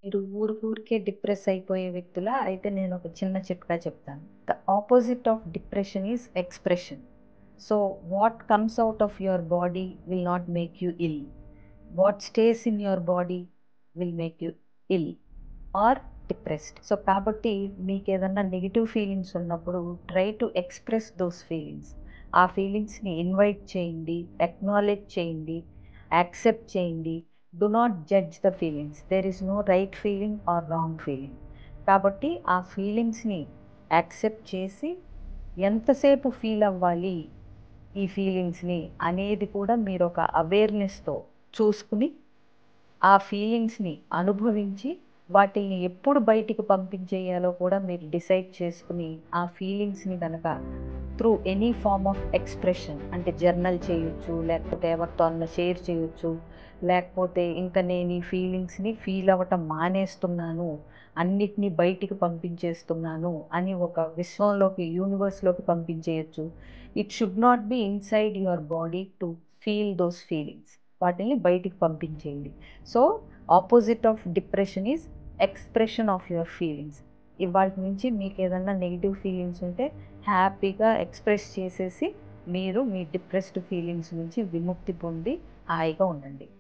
మీరు ఊరికే డిప్రెస్ అయిపోయే వ్యక్తులా? అయితే నేను ఒక చిన్న చిట్కా చెప్తాను. The opposite of depression is expression. So, what comes out of your body will not make you ill. What stays in your body will make you ill or depressed. So, కాబట్టి మీకేదన్నా negative feelings ఉన్నప్పుడు try to express those feelings. ఆ ఫీలింగ్స్‌ని invite చేయండి, acknowledge చేయండి, accept చేయండి. Do not judge the feelings. There is no right feeling or wrong feeling. కాబట్టి ఆ ఫీలింగ్స్‌ని యాక్సెప్ట్ చేసి ఎంతసేపు ఫీల్ అవ్వాలి ఈ ఫీలింగ్స్‌ని అనేది కూడా మీరొక అవేర్‌నెస్‌తో చూసుకుని, ఆ ఫీలింగ్స్‌ని అనుభవించి, వాటిల్ని ఎప్పుడు బయటికి పంపించేయాలో కూడా మీరు డిసైడ్ చేసుకుని, ఆ ఫీలింగ్స్‌ని గనక through any form of expression అంటే జర్నల్ చేయొచ్చు, లేకపోతే ఎవరితో అన్నా షేర్ చేయొచ్చు, లేకపోతే ఇంక నేను ఈ ఫీలింగ్స్‌ని ఫీల్ అవ్వటం మానేస్తున్నాను, అన్నిటిని బయటికి పంపించేస్తున్నాను అని ఒక విశ్వంలోకి, యూనివర్స్‌లోకి పంపించేయొచ్చు. It should not be inside your body to feel those feelings. వాటిల్ని బయటికి పంపించేయండి. So, opposite of depression is expression of your feelings. ఇవాల్టి నుంచి మీకేదన్నా నెగెటివ్ ఫీలింగ్స్ ఉంటే హ్యాపీగా ఎక్స్‌ప్రెస్ చేసేసి, మీరు మీ డిప్రెస్డ్ ఫీలింగ్స్ నుంచి విముక్తి పొంది హాయిగా ఉండండి.